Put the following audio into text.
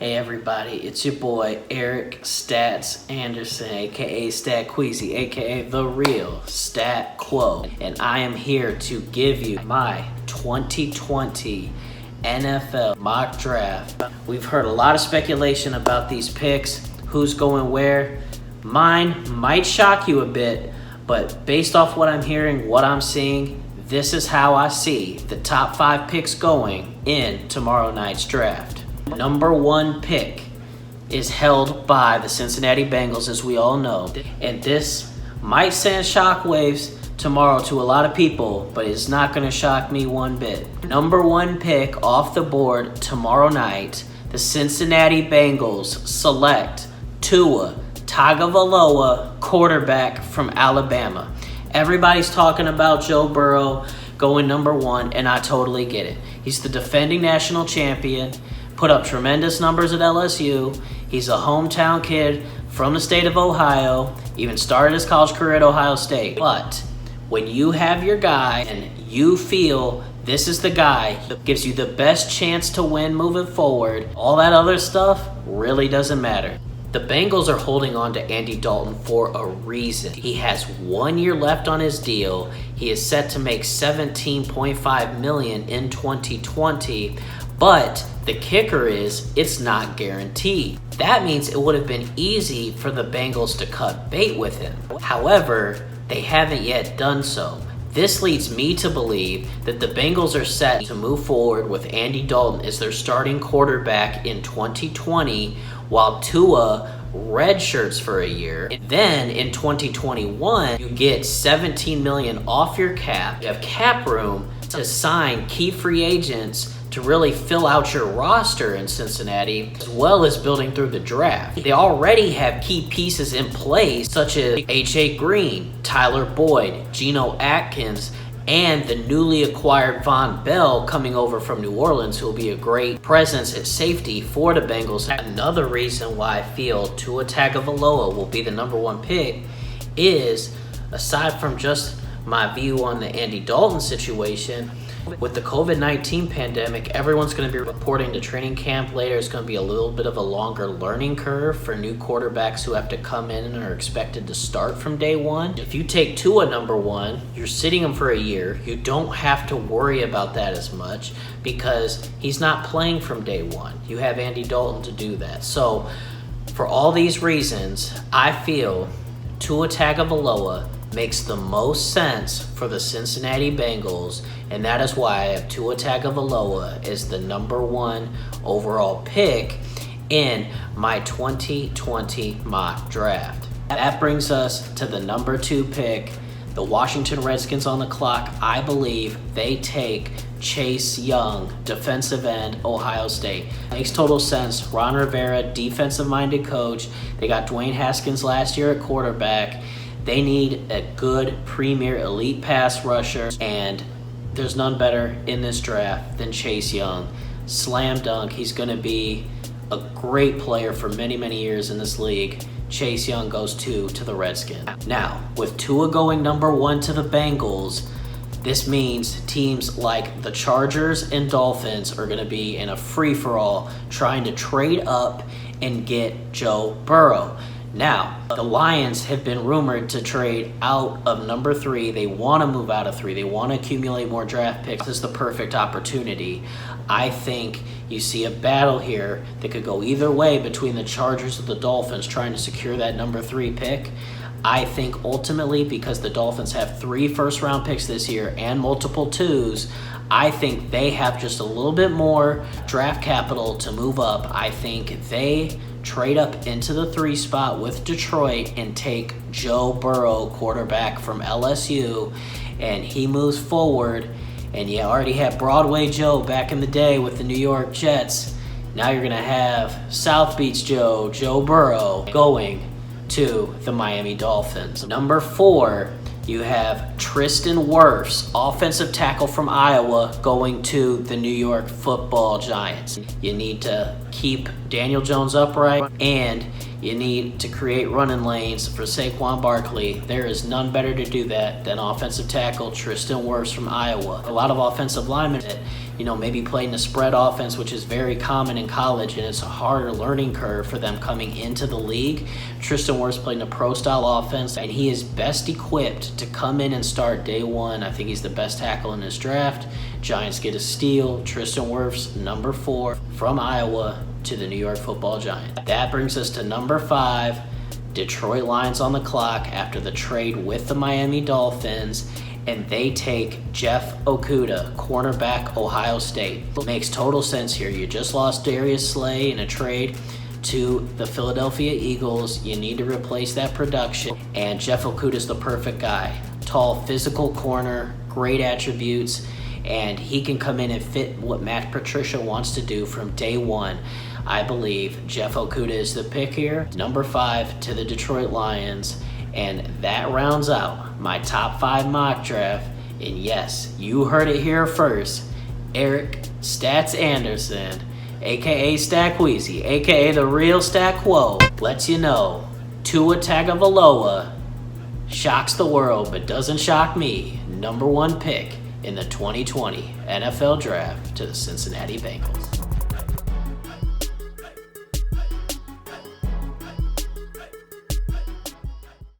Hey everybody, it's your boy Eric Stats Anderson, aka StatQueasy, aka The Real StatQuo, and I am here to give you my 2020 NFL mock draft. We've heard a lot of speculation about these picks, who's going where. Mine might shock you a bit, but based off what I'm hearing, what I'm seeing, this is how I see the top 5 picks going in tomorrow night's draft. Number 1 pick is held by the Cincinnati Bengals, as we all know. And this might send shockwaves tomorrow to a lot of people, but it's not going to shock me one bit. Number 1 pick off the board tomorrow night, the Cincinnati Bengals select Tua Tagovailoa, quarterback from Alabama. Everybody's talking about Joe Burrow going number 1, and I totally get it. He's the defending national champion. Put up tremendous numbers at LSU. He's a hometown kid from the state of Ohio. Even started his college career at Ohio State. But when you have your guy and you feel this is the guy that gives you the best chance to win moving forward, all that other stuff really doesn't matter. The Bengals are holding on to Andy Dalton for a reason. He has 1 year left on his deal. He is set to make $17.5 million in 2020. But the kicker is it's not guaranteed. That means it would have been easy for the Bengals to cut bait with him. However, they haven't yet done so. This leads me to believe that the Bengals are set to move forward with Andy Dalton as their starting quarterback in 2020, while Tua redshirts for a year. And then in 2021, you get $17 million off your cap. You have cap room to sign key free agents to really fill out your roster in Cincinnati, as well as building through the draft. They already have key pieces in place, such as H.A. Green, Tyler Boyd, Geno Atkins, and the newly acquired Von Bell coming over from New Orleans, who will be a great presence at safety for the Bengals. Another reason why I feel Tua Tagovailoa will be the number 1 pick is, aside from just my view on the Andy Dalton situation, with the COVID-19 pandemic, everyone's going to be reporting to training camp later. It's going to be a little bit of a longer learning curve for new quarterbacks who have to come in and are expected to start from day 1. If you take Tua number 1, you're sitting him for a year. You don't have to worry about that as much because he's not playing from day 1. You have Andy Dalton to do that. So for all these reasons, I feel Tua Tagovailoa makes the most sense for the Cincinnati Bengals, and that is why I have Tua Tagovailoa as the number 1 overall pick in my 2020 mock draft. That brings us to the number 2 pick, the Washington Redskins on the clock. I believe they take Chase Young, defensive end, Ohio State. Makes total sense. Ron Rivera, defensive-minded coach. They got Dwayne Haskins last year at quarterback. They need a good premier elite pass rusher, and there's none better in this draft than Chase Young. Slam dunk. He's going to be a great player for many, many years in this league. Chase Young goes to the Redskins. Now, with Tua going number 1 to the Bengals, this means teams like the Chargers and Dolphins are going to be in a free-for-all trying to trade up and get Joe Burrow. Now, the Lions have been rumored to trade out of number 3. They want to move out of 3. They want to accumulate more draft picks. This is the perfect opportunity. I think you see a battle here that could go either way between the Chargers and the Dolphins trying to secure that number 3 pick. I think ultimately, because the Dolphins have 3 first-round picks this year and multiple 2s, I think they have just a little bit more draft capital to move up. I think they trade up into the 3 spot with Detroit and take Joe Burrow, quarterback from LSU, and he moves forward. And you already had Broadway Joe back in the day with the New York Jets. Now you're going to have South Beach Joe, Joe Burrow, going to the Miami Dolphins. Number 4, you have Tristan Wirfs, offensive tackle from Iowa, going to the New York Football Giants. You need to keep Daniel Jones upright, and You need to create running lanes for Saquon Barkley. There is none better to do that than offensive tackle Tristan Wirfs from Iowa. A lot of offensive linemen that, maybe played in a spread offense, which is very common in college, and it's a harder learning curve for them coming into the league. Tristan Wirfs played in a pro-style offense, and he is best equipped to come in and start day one. I think he's the best tackle in this draft. Giants get a steal. Tristan Wirfs, number 4 from Iowa to the New York Football Giants. That brings us to number 5, Detroit Lions on the clock after the trade with the Miami Dolphins, and they take Jeff Okudah, cornerback, Ohio State. Makes total sense here. You just lost Darius Slay in a trade to the Philadelphia Eagles. You need to replace that production, and Jeff Okudah is the perfect guy. Tall, physical corner, great attributes, and he can come in and fit what Matt Patricia wants to do from day one. I believe Jeff Okudah is the pick here, number 5 to the Detroit Lions. And that rounds out my top 5 mock draft. And yes, you heard it here first. Eric Stats Anderson, aka StatQueasy, aka the real StatQuo, lets you know Tua Tagovailoa shocks the world but doesn't shock me. Number 1 pick in the 2020 NFL Draft to the Cincinnati Bengals.